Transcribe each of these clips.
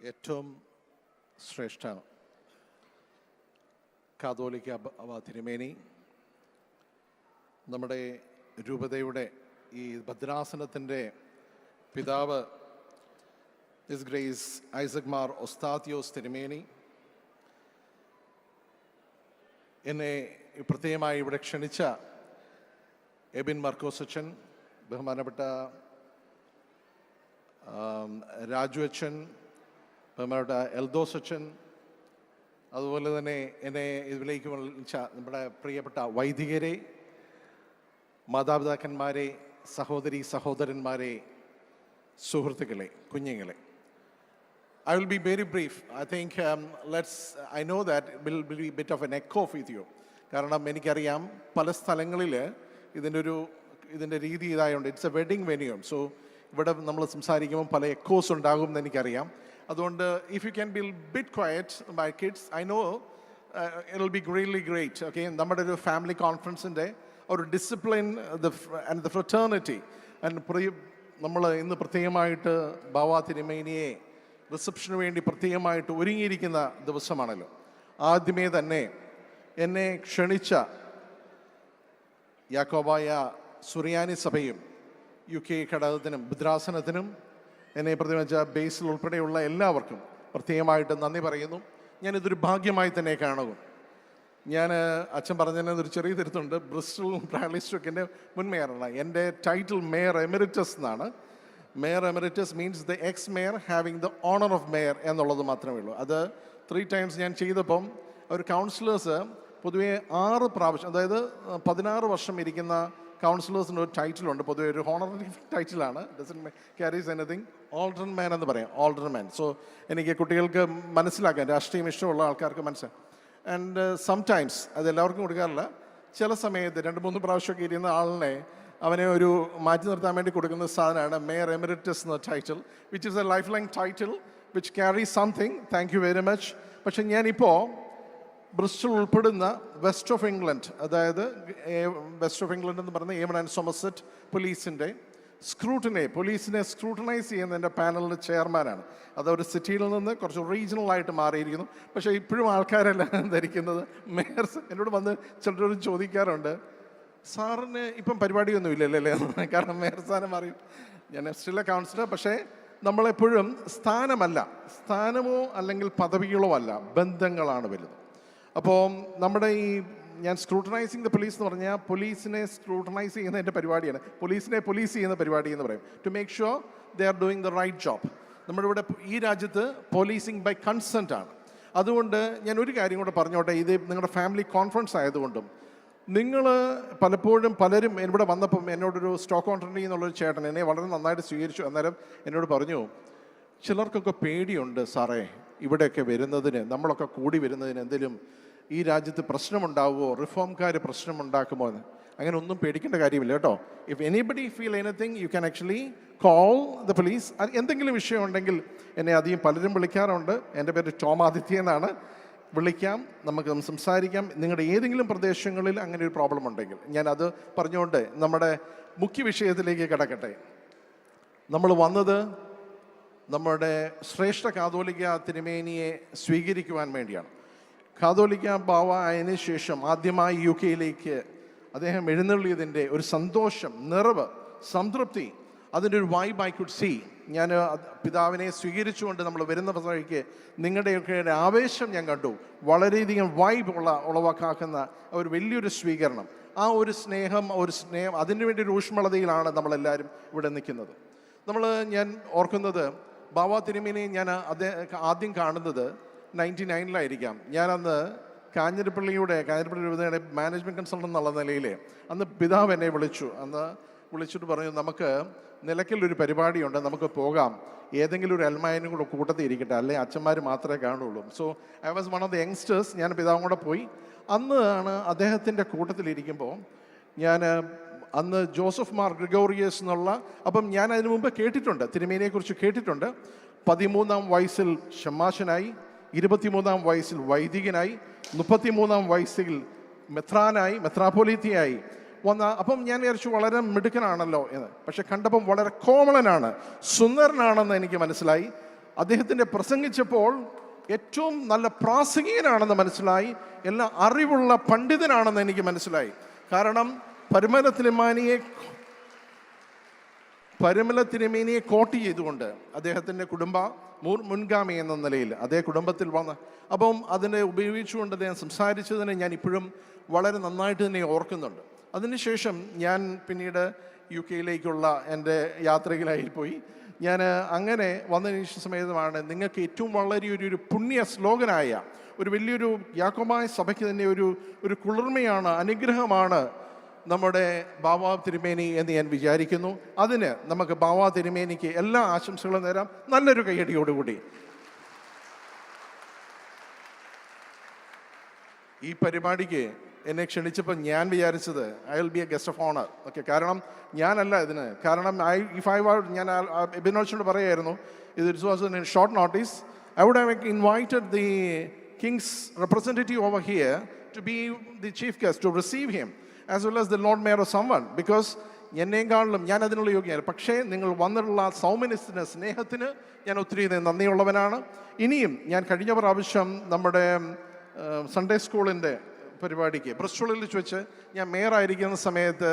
ഏറ്റവും ശ്രേഷ്ഠ കാതോലിക്ക തിരുമേനി, നമ്മുടെ രൂപതയുടെ ഈ ഭദ്രാസനത്തിൻ്റെ പിതാവ് ഹിസ് ഗ്രേസ് ഐസക് മാർ ഒസ്താത്യോസ് തിരുമേനി, എന്നെ പ്രത്യേകമായി ഇവിടെ ക്ഷണിച്ച എബിൻ മർക്കോസ് അച്ഛൻ, ബഹുമാനപ്പെട്ട രാജു അച്ഛൻ, ബഹുമാനപ്പെട്ട എൽദോസ് അച്ഛൻ, അതുപോലെ തന്നെ എന്നെ ഇതിലേക്ക് വിളിച്ച നമ്മുടെ പ്രിയപ്പെട്ട വൈദികരെ, മാതാപിതാക്കന്മാരെ, സഹോദരി സഹോദരന്മാരെ, സുഹൃത്തുക്കളെ, കുഞ്ഞുങ്ങളെ, I will be very brief. I think I know that it will be a bit of an echo with you. കാരണം എനിക്കറിയാം പല സ്ഥലങ്ങളിൽ ഇതിൻ്റെ രീതി ഇതായതുകൊണ്ട് it's a wedding venue. So ഇവിടെ നമ്മൾ സംസാരിക്കുമ്പോൾ പല എക്കോസ് ഉണ്ടാകും എന്ന് എനിക്കറിയാം. അതുകൊണ്ട് if you can be bit quiet my kids, I know it will be really great. Okay, നമ്മുടെ ഒരു ഫാമിലി കോൺഫറൻസിൻ്റെ ഒരു discipline and the fraternity and നമ്മൾ ഇന്ന് പ്രത്യേകമായിട്ട് ബാവ തിരുമേനിയെ റിസപ്ഷന് വേണ്ടി പ്രത്യേകമായിട്ട് ഒരുങ്ങിയിരിക്കുന്ന ദിവസമാണല്ലോ. ആദ്യമേ തന്നെ എന്നെ ക്ഷണിച്ച യാക്കോബായ സുറിയാനി സഭയും UK ഘടകത്തിനും ഭദ്രാസനത്തിനും എന്നെ പ്രതിനിധിച്ച ബേസിൽ ഉൾപ്പെടെയുള്ള എല്ലാവർക്കും പ്രത്യേകമായിട്ട് നന്ദി പറയുന്നു. ഞാനിതൊരു ഭാഗ്യമായി തന്നെ കാണുന്നു. ഞാൻ അച്ഛൻ പറഞ്ഞതിന് ഒരു ചെറിയ തിരുത്തുണ്ട്. ബ്രിസ്റ്റൽ പ്രാലിസ്റ്റൊക്കെ മുൻ മേയറാണ്. എൻ്റെ ടൈറ്റിൽ മേയർ എമിറിറ്റസ് എന്നാണ്. Mayor emeritus means the ex mayor having the honour of mayor എന്നുള്ളത് മാത്രമേ ഉള്ളൂ. അത് 3 times ഞാൻ ചെയ്തപ്പം ഒരു കൗൺസിലേഴ്സ് പൊതുവെ 6 പ്രാവശ്യം, അതായത് 16 വർഷം ഇരിക്കുന്ന കൗൺസിലേഴ്സിൻ്റെ ഒരു ടൈറ്റിലുണ്ട്. പൊതുവെ ഒരു ഹോണററി ടൈറ്റിലാണ്. Doesn't carries anything. ഓൾഡർമാൻ എന്ന് പറയാം, ഓൾഡർമാൻ. സോ എനിക്ക് കുട്ടികൾക്ക് മനസ്സിലാക്കാൻ, രാഷ്ട്രീയം ഇഷ്ടമുള്ള ആൾക്കാർക്ക് മനസ്സിലാക്കാം. ആൻഡ് സംടൈംസ് അത് എല്ലാവർക്കും കൊടുക്കാറില്ല. ചില സമയത്ത് 2-3 പ്രാവശ്യമൊക്കെ ഇരുന്ന ആളിനെ അവനെ ഒരു മാറ്റി നിർത്താൻ വേണ്ടി കൊടുക്കുന്ന സാധനമാണ് മേയർ എമിറിറ്റസ് എന്ന title, which is A life line title which carry something. Thank you very much. പക്ഷെ ഞാനിപ്പോൾ ബ്രിസ്റ്റൽ ഉൾപ്പെടുന്ന വെസ്റ്റ് ഓഫ് ഇംഗ്ലണ്ട്, അതായത് വെസ്റ്റ് ഓഫ് ഇംഗ്ലണ്ട് എന്ന് പറയുന്ന ഏവൺ ആൻഡ് സോമർസെറ്റ് പോലീസിൻ്റെ പോലീസിനെ സ്ക്രൂട്ടനൈസ് ചെയ്യുന്നതിൻ്റെ പാനലിൻ്റെ ചെയർമാനാണ്. അതൊരു സിറ്റിയിൽ നിന്ന് കുറച്ച് റീജിയണലായിട്ട് മാറിയിരിക്കുന്നു. പക്ഷേ ഇപ്പോഴും ആൾക്കാരെല്ലാം ധരിക്കുന്നത് മേയർ. എന്നോട് വന്ന് ചിലർ ചോദിക്കാറുണ്ട്, സാറിന് ഇപ്പം പരിപാടിയൊന്നും ഇല്ലല്ലേ? കാരണം മേയർ സ്ഥാനം മാറി. ഞാൻ സ്റ്റിൽ എ കൗൺസിലർ. പക്ഷേ നമ്മളെപ്പോഴും സ്ഥാനമോ അല്ലെങ്കിൽ പദവികളോ അല്ല, ബന്ധങ്ങളാണ് വലുത്. അപ്പോൾ നമ്മുടെ ഞാൻ സ്ക്രൂട്ടനൈസിങ് ദ പോലീസ് എന്ന് പറഞ്ഞാൽ പോലീസിനെ സ്ക്രൂട്ടനൈസ് ചെയ്യുന്നതിൻ്റെ പരിപാടിയാണ്. പോലീസിനെ പോലീസ് ചെയ്യുന്ന പരിപാടി എന്ന് പറയും. To make sure they are doing the right job. നമ്മുടെ ഇവിടെ ഈ രാജ്യത്ത് പോലീസിങ് ബൈ കൺസെൻറ്റ് ആണ്. അതുകൊണ്ട് ഞാൻ ഒരു കാര്യം കൂടെ പറഞ്ഞോട്ടെ. ഇത് നിങ്ങളുടെ ഫാമിലി കോൺഫറൻസ് ആയതുകൊണ്ടും നിങ്ങൾ പലരും ഇവിടെ വന്നപ്പം എന്നോടൊരു സ്റ്റോക്ക് ഓൺട്രണ്ടി എന്നുള്ളൊരു ചേട്ടൻ എന്നെ വളരെ നന്നായിട്ട് സ്വീകരിച്ചു. അന്നേരം എന്നോട് പറഞ്ഞു, ചിലർക്കൊക്കെ പേടിയുണ്ട് സാറേ ഇവിടെയൊക്കെ വരുന്നതിന്, നമ്മളൊക്കെ കൂടി വരുന്നതിന് എന്തെങ്കിലും ഈ രാജ്യത്ത് പ്രശ്നമുണ്ടാവുമോ, റിഫോംകാർ പ്രശ്നമുണ്ടാക്കുമോ എന്ന്. അങ്ങനെ ഒന്നും പേടിക്കേണ്ട കാര്യമില്ല കേട്ടോ. If anybody feel anything you can actually call the police. എന്തെങ്കിലും വിഷയം ഉണ്ടെങ്കിൽ എന്നെ അധികം പലരും വിളിക്കാറുണ്ട്. എൻ്റെ പേര് ടോം ആദിത്യ എന്നാണ്. വിളിക്കാം, നമുക്ക് സംസാരിക്കാം. നിങ്ങളുടെ ഏതെങ്കിലും പ്രദേശങ്ങളിൽ അങ്ങനെ ഒരു പ്രോബ്ലം ഉണ്ടെങ്കിൽ. ഞാനത് പറഞ്ഞുകൊണ്ട് നമ്മുടെ മുഖ്യ വിഷയത്തിലേക്ക് കിടക്കട്ടെ. നമ്മൾ വന്നത് നമ്മുടെ ശ്രേഷ്ഠ കാതോലിക്ക തിരുമേനിയെ സ്വീകരിക്കുവാൻ വേണ്ടിയാണ്. കാതോലിക്ക ബാവ ആയതിനു ശേഷം ആദ്യമായി UK അദ്ദേഹം എഴുന്നള്ളിയതിൻ്റെ ഒരു സന്തോഷം, നിറവ്, സംതൃപ്തി, അതിൻ്റെ ഒരു വൈബ് ഐ കുഡ് സീ. ഞാൻ പിതാവിനെ സ്വീകരിച്ചുകൊണ്ട് നമ്മൾ വരുന്ന വഴിക്ക് നിങ്ങളുടെയൊക്കെ ആവേശം ഞാൻ കണ്ടു. വളരെയധികം വൈബ് ഉളവാക്കാക്കുന്ന ഒരു വലിയൊരു സ്വീകരണം. ആ ഒരു സ്നേഹം അതിനു വേണ്ടി ഒരു ഊഷ്മളതയിലാണ് നമ്മളെല്ലാവരും ഇവിടെ നിൽക്കുന്നത്. ഞാൻ ഓർക്കുന്നത് ബാവ തിരുമേനി ഞാൻ ആദ്യം കാണുന്നത് 99-ലായിരിക്കാം. ഞാനന്ന് കാഞ്ഞിരപ്പള്ളി രൂപതയുടെ മാനേജ്മെൻറ്റ് കൺസൾട്ടൻ്റ് എന്നുള്ള നിലയിൽ അന്ന് പിതാവ് എന്നെ വിളിച്ചിട്ട് പറഞ്ഞു, നമുക്ക് നിലയ്ക്കലൊരു പരിപാടിയുണ്ട്, നമുക്ക് പോകാം, ഏതെങ്കിലും ഒരു അൽമായനും കൂടെ കൂട്ടത്തിൽ ഇരിക്കട്ടെ, അല്ലെ അച്ഛന്മാർ മാത്രമേ കാണുള്ളൂ. So I was one of the youngsters. ഞാൻ പിതാവും കൂടെ പോയി. അന്ന് അദ്ദേഹത്തിൻ്റെ കൂട്ടത്തിലിരിക്കുമ്പോൾ അന്ന് ജോസഫ് മാർ ഗ്രിഗോറിയസ് എന്നുള്ള, അപ്പം ഞാൻ അതിനു മുമ്പ് കേട്ടിട്ടുണ്ട്, തിരുമേനിയെക്കുറിച്ച് കേട്ടിട്ടുണ്ട്. 13-ാം വയസ്സിൽ ഷമ്മാശനായി, 23-ാം വയസ്സിൽ വൈദികനായി, 33-ാം വയസ്സിൽ മെത്രാപോലീത്തയായി വന്ന. അപ്പം ഞാൻ വിചാരിച്ചു വളരെ മിടുക്കനാണല്ലോ എന്ന്. പക്ഷെ കണ്ടപ്പം വളരെ കോമളനാണ്, സുന്ദരനാണെന്ന് എനിക്ക് മനസ്സിലായി. അദ്ദേഹത്തിൻ്റെ പ്രസംഗിച്ചപ്പോൾ ഏറ്റവും നല്ല പ്രാസംഗികനാണെന്ന് മനസ്സിലായി, എല്ലാ അറിവുള്ള പണ്ഡിതനാണെന്ന് എനിക്ക് മനസ്സിലായി. കാരണം പരിമല തിരുമേനിയെ കോട്ട് ചെയ്തുകൊണ്ട് അദ്ദേഹത്തിൻ്റെ മുൻഗാമി എന്ന നിലയിൽ അതേ കുടുംബത്തിൽ വന്ന് അപ്പം അതിനെ ഉപയോഗിച്ചുകൊണ്ട് അദ്ദേഹം സംസാരിച്ചതിനെ ഞാൻ ഇപ്പോഴും വളരെ നന്നായിട്ട് തന്നെ ഓർക്കുന്നുണ്ട്. അതിനുശേഷം ഞാൻ പിന്നീട് UK എൻ്റെ യാത്രയിലായിപ്പോയി. ഞാൻ അങ്ങനെ വന്നതിന് സമയത്താണ് നിങ്ങൾക്ക് ഏറ്റവും വളരെ ഒരു പുണ്യ ശ്ലോകനായ ഒരു വലിയൊരു യാക്കോബായ സഭയ്ക്ക് തന്നെ ഒരു കുളിർമയാണ്, അനുഗ്രഹമാണ് നമ്മുടെ ബാവാ തിരുമേനി എന്ന് ഞാൻ വിചാരിക്കുന്നു. അതിന് നമുക്ക് ബാവാ തിരുമേനിക്ക് എല്ലാ ആശംസകളും നേരാം, നല്ലൊരു കയ്യടിയോടുകൂടി. ഈ പരിപാടിക്ക് എന്നെ ക്ഷണിച്ചപ്പോൾ ഞാൻ വിചാരിച്ചത് I will be a guest of honour. Okay, കാരണം ഞാനല്ല ഇതിന് കാരണം ഞാൻ എബിനോച്ചോട് പറയായിരുന്നു, it was in short notice. I would have invited the king's representative over here to be the chief guest to receive him as well as the lord mayor of someone, because എന്നെക്കാളിലും ഞാൻ അതിനുള്ള യോഗ്യയാണ്. പക്ഷേ നിങ്ങൾ വന്നിട്ടുള്ള സൗമനസ്യത്തിന്, സ്നേഹത്തിന് ഞാൻ ഒത്തിരി നന്ദിയുള്ളവനാണ്. ഇനിയും ഞാൻ കഴിഞ്ഞ പ്രാവശ്യം നമ്മുടെ സൺഡേ സ്കൂളിൻ്റെ പരിപാടിക്ക് ബ്രിസ്റ്റോളിൽ വെച്ച് ഞാൻ മേയറായിരിക്കുന്ന സമയത്ത്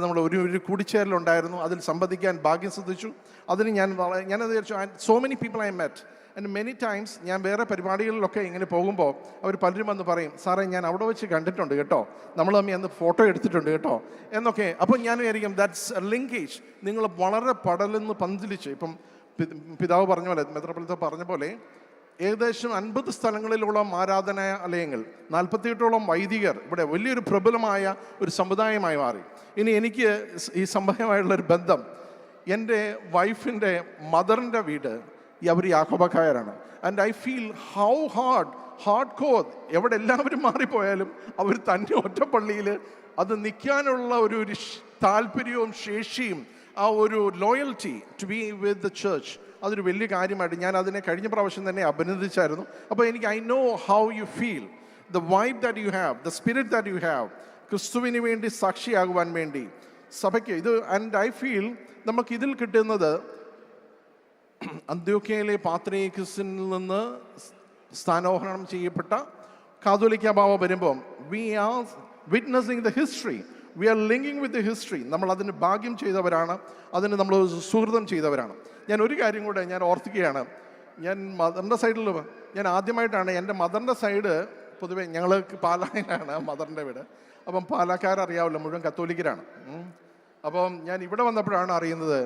നമ്മുടെ ഒരു കൂടിച്ചേരലുണ്ടായിരുന്നു. അതിൽ സംബന്ധിക്കാൻ ഭാഗ്യം സിദ്ധിച്ചു. അതിന് ഞാനത് വിചാരിച്ചു, so many people I met and many times ഞാൻ വേറെ പരിപാടികളിലൊക്കെ ഇങ്ങനെ പോകുമ്പോൾ അവർ പലരും വന്ന് പറയും, സാറേ ഞാൻ അവിടെ വെച്ച് കണ്ടിട്ടുണ്ട് കേട്ടോ, നമ്മൾ തമ്മിൽ അന്ന് ഫോട്ടോ എടുത്തിട്ടുണ്ട് കേട്ടോ എന്നൊക്കെ. അപ്പോൾ ഞാൻ വിചാരിക്കും ദാറ്റ്സ് എ ലിങ്കേജ്. നിങ്ങൾ വളരെ പടലെന്ന് പന്തിലിച്ച്, ഇപ്പം പിതാവ് പറഞ്ഞ പോലെ, മെത്രാപ്പൊലീത്ത പറഞ്ഞ പോലെ ഏകദേശം 50 സ്ഥലങ്ങളിലുള്ള ആരാധനാലയങ്ങൾ, 48ഓളം വൈദികർ, ഇവിടെ വലിയൊരു പ്രബലമായ ഒരു സമുദായമായി മാറി. ഇനി എനിക്ക് ഈ സംഭവമായിട്ടുള്ളൊരു ബന്ധം, എൻ്റെ വൈഫിൻ്റെ മദറിൻ്റെ വീട് അവർ യാക്കോബക്കാരാണ്. And I feel how hard core, എവിടെ എല്ലാവരും മാറിപ്പോയാലും അവർ തന്നെ ഒറ്റപ്പള്ളിയിൽ അത് നിൽക്കാനുള്ള ഒരു താല്പര്യവും ശേഷിയും ആ ഒരു loyalty to be with the church, അതൊരു വലിയ കാര്യമായിട്ട് ഞാൻ അതിനെ കഴിഞ്ഞ പ്രാവശ്യം തന്നെ അഭിനന്ദിച്ചായിരുന്നു. അപ്പോൾ എനിക്ക് I know how you feel, the vibe that you have, the spirit that you have, ക്രിസ്തുവിന് വേണ്ടി സാക്ഷിയാകുവാൻ വേണ്ടി സഭയ്ക്ക് ഇത്. ആൻഡ് ഐ ഫീൽ നമുക്കിതിൽ കിട്ടുന്നത് അന്ത്യോക്യയിലെ പാത്രീയസിൽ നിന്ന് സ്ഥാനോഹരണം ചെയ്യപ്പെട്ട കാതോലിക്ക ബാവ വരുമ്പം we are witnessing the history, we are linking with the history. നമ്മൾ അതിന് ഭാഗ്യം ചെയ്തവരാണ്, അതിന് നമ്മൾ സുഹൃതം ചെയ്തവരാണ്. ഞാൻ ഒരു കാര്യം കൂടെ ഞാൻ ഓർത്തിക്കുകയാണ്. ഞാൻ മദറിൻ്റെ സൈഡിൽ ഞാൻ ആദ്യമായിട്ടാണ്, എൻ്റെ മദറിൻ്റെ സൈഡ് പൊതുവെ ഞങ്ങൾ പാലായിലാണ് മദറിൻ്റെ വീട്. അപ്പം പാലക്കാരറിയാവില്ല, മുഴുവൻ കത്തോലിക്കരാണ്. അപ്പം ഞാൻ ഇവിടെ വന്നപ്പോഴാണ് അറിയുന്നത്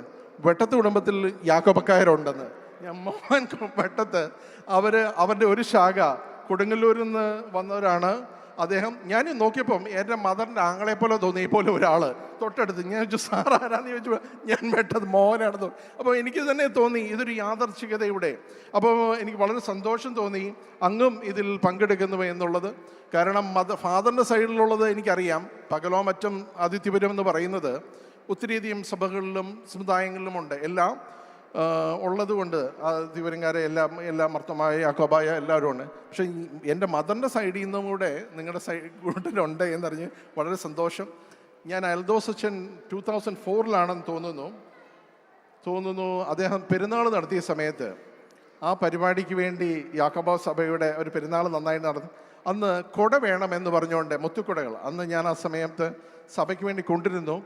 വെട്ടത്ത് കുടുംബത്തിൽ യാക്കോബക്കാരുണ്ടെന്ന്. ഞാൻ മോഹൻ വെട്ടത്ത് അവരുടെ ഒരു ശാഖ കൊടുങ്ങല്ലൂരിൽ നിന്ന് വന്നവരാണ് അദ്ദേഹം. ഞാൻ നോക്കിയപ്പം എൻ്റെ മദറിൻ്റെ ആങ്ങളെ പോലെ തോന്നി, പോലെ ഒരാൾ തൊട്ടടുത്ത്. ഞാൻ ചോദിച്ചു സാർ ആരാന്ന് ചോദിച്ചു, ഞാൻ വെട്ടത് മോഹനാണെന്ന് തോന്നി. അപ്പോൾ എനിക്ക് തന്നെ തോന്നി ഇതൊരു യാദർച്ഛികത ഇവിടെ. അപ്പോൾ എനിക്ക് വളരെ സന്തോഷം തോന്നി അങ്ങും ഇതിൽ പങ്കെടുക്കുന്നു എന്നുള്ളത്. കാരണം ഫാദറിൻ്റെ സൈഡിലുള്ളത് എനിക്കറിയാം, പകലോ മറ്റും ആതിഥ്യപുരം എന്ന് പറയുന്നത് ഒത്തിരിയധികം സഭകളിലും സമുദായങ്ങളിലുമുണ്ട്. എല്ലാം ഉള്ളതുകൊണ്ട് തിരുവരങ്കാരെ എല്ലാം മർത്തമായ യാക്കോബായ എല്ലാവരും ഉണ്ട്. പക്ഷേ എൻ്റെ മദറിൻ്റെ സൈഡിൽ നിന്നും കൂടെ നിങ്ങളുടെ കൂട്ടിലുണ്ട് എന്നറിഞ്ഞ് വളരെ സന്തോഷം. ഞാൻ അൽദോസ് അച്ഛൻ 2004 തോന്നുന്നു അദ്ദേഹം പെരുന്നാൾ നടത്തിയ സമയത്ത് ആ പരിപാടിക്ക് വേണ്ടി യാക്കോബ സഭയുടെ ഒരു പെരുന്നാൾ നന്നായി നടന്നു. അന്ന് കുട വേണമെന്ന് പറഞ്ഞുകൊണ്ട് മുത്തുക്കുടകൾ അന്ന് ഞാൻ ആ സമയത്ത് സഭയ്ക്ക് വേണ്ടി കൊണ്ടിരുന്നു.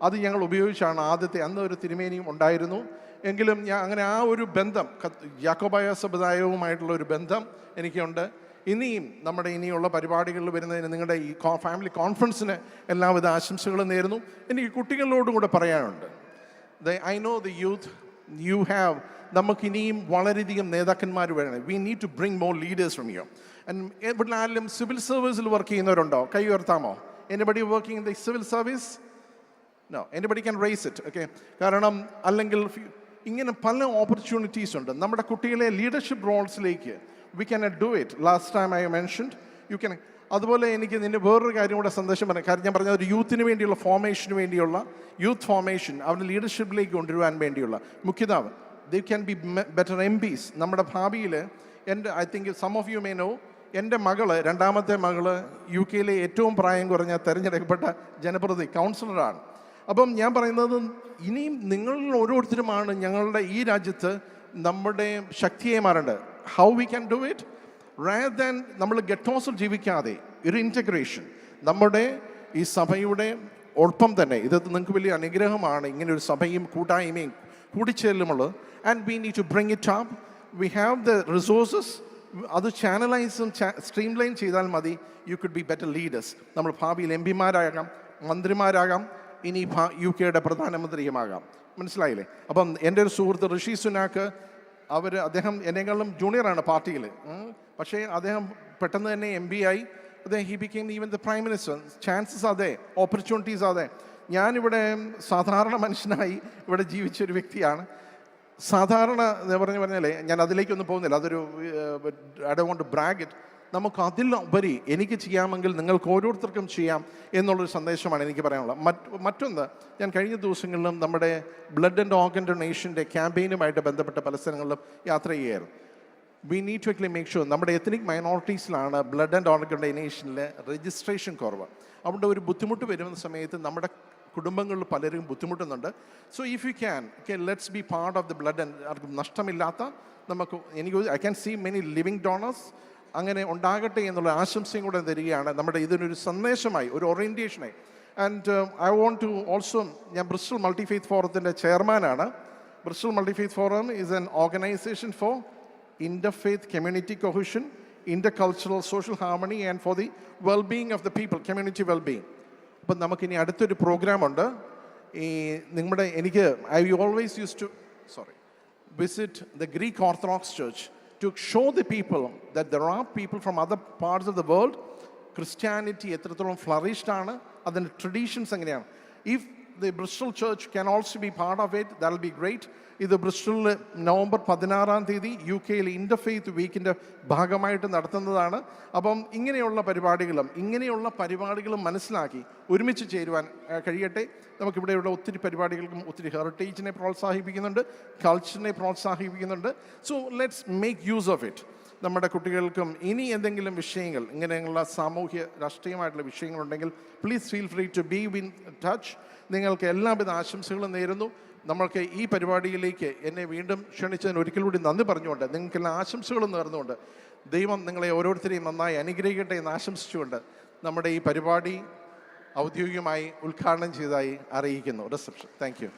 അത് ഞങ്ങൾ ഉപയോഗിച്ചാണ് അന്ന് ഒരു തിരുമേനിയും ഉണ്ടായിരുന്നു. എങ്കിലും ഞാൻ അങ്ങനെ ആ ഒരു ബന്ധം യാക്കോബായ സമുദായവുമായിട്ടുള്ള ഒരു ബന്ധം എനിക്കുണ്ട്. ഇനിയുള്ള പരിപാടികളിൽ വരുന്നതിന് നിങ്ങളുടെ ഈ ഫാമിലി കോൺഫറൻസിന് എല്ലാവിധ ആശംസകളും നേരുന്നു. എനിക്ക് കുട്ടികളോടും കൂടെ പറയാനുണ്ട്, I know the youth you have, നമുക്കിനിയും വളരെയധികം നേതാക്കന്മാർ വേണം. We need to bring more leaders from you. And ഇവിടെ ആരെങ്കിലും സിവിൽ സർവീസിൽ വർക്ക് ചെയ്യുന്നവരുണ്ടോ? കൈ ഉയർത്താമോ? Anybody working in the civil service? No, anybody can raise it, okay? കാരണം അല്ലെങ്കിൽ ഇങ്ങനെ പല ഓപ്പർച്യൂണിറ്റീസ് ഉണ്ട് നമ്മുടെ കുട്ടികളെ ലീഡർഷിപ്പ് റോൾസിലേക്ക്. We can do it. Last time I mentioned you can. അതുപോലെ എനിക്ക് നിന്നെ വേറൊരു കാര്യം കൂടെ സന്ദേശം പറയാം. കാര്യം ഞാൻ പറഞ്ഞ ഒരു യൂത്തിന് വേണ്ടിയുള്ള ഫോർമേഷന് വേണ്ടിയുള്ള യൂത്ത് ഫോർമേഷൻ, അവരുടെ ലീഡർഷിപ്പിലേക്ക് കൊണ്ടുവരുവാൻ വേണ്ടിയുള്ള മുഖ്യതാവ്. They can be better MPs നമ്മുടെ ഭാവിയിൽ. I think some of you may know, എൻ്റെ രണ്ടാമത്തെ മകള് UK ഏറ്റവും പ്രായം കുറഞ്ഞ തിരഞ്ഞെടുക്കപ്പെട്ട ജനപ്രതി കൗൺസിലറാണ്. അപ്പം ഞാൻ പറയുന്നത് ഇനിയും നിങ്ങൾ ഓരോരുത്തരുമാണ് ഞങ്ങളുടെ ഈ രാജ്യത്ത് നമ്മുടെ ശക്തിയായി മാറേണ്ടത്. How we can do it? rather than നമ്മൾ ഗെറ്റോസിൽ ജീവിക്കാതെ ഒരു ഇൻറ്റഗ്രേഷൻ, നമ്മുടെ ഈ സഭയുടെ ഒപ്പം തന്നെ, ഇത് നിങ്ങൾക്ക് വലിയ അനുഗ്രഹമാണ് ഇങ്ങനെ ഒരു സഭയും കൂട്ടായ്മയും കൂടിച്ചേരലുമുള്ളത്. And we need to bring it up. We have the resources. അത് ചാനലൈസും സ്ട്രീം ലൈൻ ചെയ്താൽ മതി. You could be better leaders. നമ്മൾ ഭാവിയിൽ എം പിമാരാകാം, മന്ത്രിമാരാകാം, ഇനി UK പ്രധാനമന്ത്രിയുമാകാം. മനസ്സിലായില്ലേ? അപ്പം എൻ്റെ ഒരു സുഹൃത്ത് ഋഷി സുനാക്ക്, അദ്ദേഹം എന്നെക്കാളും ജൂനിയറാണ് പാർട്ടിയിൽ. പക്ഷേ അദ്ദേഹം പെട്ടെന്ന് തന്നെ MP ആയി. he became even the prime minister. Chances are there, opportunities are there. ഞാനിവിടെ സാധാരണ മനുഷ്യനായി ഇവിടെ ജീവിച്ചൊരു വ്യക്തിയാണ്. സാധാരണ പറഞ്ഞാലേ ഞാൻ അതിലേക്കൊന്നും പോകുന്നില്ല. അതൊരു I don't want to brag it. നമുക്ക് അതിലുപരി എനിക്ക് ചെയ്യാമെങ്കിൽ നിങ്ങൾക്ക് ഓരോരുത്തർക്കും ചെയ്യാം എന്നുള്ളൊരു സന്ദേശമാണ് എനിക്ക് പറയാനുള്ളത്. മറ്റൊന്ന്, ഞാൻ കഴിഞ്ഞ ദിവസങ്ങളിലും നമ്മുടെ ബ്ലഡ് ആൻഡ് ഓർഗൻ ഡൊണേഷൻ്റെ ക്യാമ്പയിനുമായിട്ട് ബന്ധപ്പെട്ട പല സ്ഥലങ്ങളിലും യാത്ര ചെയ്യുകയായിരുന്നു. We need to actually make sure. നമ്മുടെ എത്നിക് മൈനോറിറ്റീസിലാണ് ബ്ലഡ് ആൻഡ് ഓർഗൻ ഡൊണേഷനിൽ രജിസ്ട്രേഷൻ കുറവ്. അവിടെ ഒരു ബുദ്ധിമുട്ട് വരുന്ന സമയത്ത് നമ്മുടെ കുടുംബങ്ങളിൽ പലരും ബുദ്ധിമുട്ടുന്നുണ്ട്. So if you can let's be part of the blood and നഷ്ടമില്ലാത്ത I can see many living donors. അങ്ങനെ ഉണ്ടാകട്ടെ എന്നുള്ള ആശംസയും കൂടെ തരികയാണ്. നമ്മുടെ ഇതിനൊരു സന്ദേശമായി, ഒരു ഓറിയൻറ്റേഷനായി. And I want to also, ഞാൻ ബ്രിസ്റ്റൽ മൾട്ടി ഫെയ്ത്ത് ഫോറത്തിൻ്റെ ചെയർമാനാണ്. Bristol multi faith forum is an organisation for interfaith community cohesion, intercultural social harmony and for the well-being of the people, community well-being. അപ്പം നമുക്കിനി അടുത്തൊരു പ്രോഗ്രാമുണ്ട്. I always used to visit the Greek Orthodox Church to show the people that there are people from other parts of the world. Christianity എത്രത്തോളം flourished ആണ്, അതിൻ്റെ traditions എങ്ങനെയാണ്. If the Bristol Church can also be part of it, that will be great. ഇത് ബ്രിസ്റ്റലിൽ November 16 UK interfaith വീക്കിൻ്റെ ഭാഗമായിട്ട് നടത്തുന്നതാണ്. അപ്പം ഇങ്ങനെയുള്ള പരിപാടികളും മനസ്സിലാക്കി ഒരുമിച്ച് ചേരുവാൻ കഴിയട്ടെ. നമുക്കിവിടെയുള്ള ഒത്തിരി പരിപാടികൾക്കും ഒത്തിരി ഹെറിറ്റേജിനെ പ്രോത്സാഹിപ്പിക്കുന്നുണ്ട്, കൾച്ചറിനെ പ്രോത്സാഹിപ്പിക്കുന്നുണ്ട്. So let's make use of it. നമ്മുടെ കുട്ടികൾക്കും ഇനി എന്തെങ്കിലും വിഷയങ്ങൾ, ഇങ്ങനെയുള്ള സാമൂഹ്യ രാഷ്ട്രീയമായിട്ടുള്ള വിഷയങ്ങളുണ്ടെങ്കിൽ please feel free to be in touch. നിങ്ങൾക്ക് എല്ലാവിധ ആശംസകളും നേരുന്നു. നമ്മൾക്ക് ഈ പരിപാടിയിലേക്ക് എന്നെ വീണ്ടും ക്ഷണിച്ചതിന് ഒരിക്കൽ കൂടി നന്ദി പറഞ്ഞുകൊണ്ട്, നിങ്ങൾക്കെല്ലാം ആശംസകളും നേർന്നുകൊണ്ട്, ദൈവം നിങ്ങളെ ഓരോരുത്തരെയും നന്നായി അനുഗ്രഹിക്കട്ടെ എന്ന് ആശംസിച്ചുകൊണ്ട് നമ്മുടെ ഈ പരിപാടി ഔദ്യോഗികമായി ഉദ്ഘാടനം ചെയ്തതായി അറിയിക്കുന്നു. റിസപ്ഷൻ. Thank you.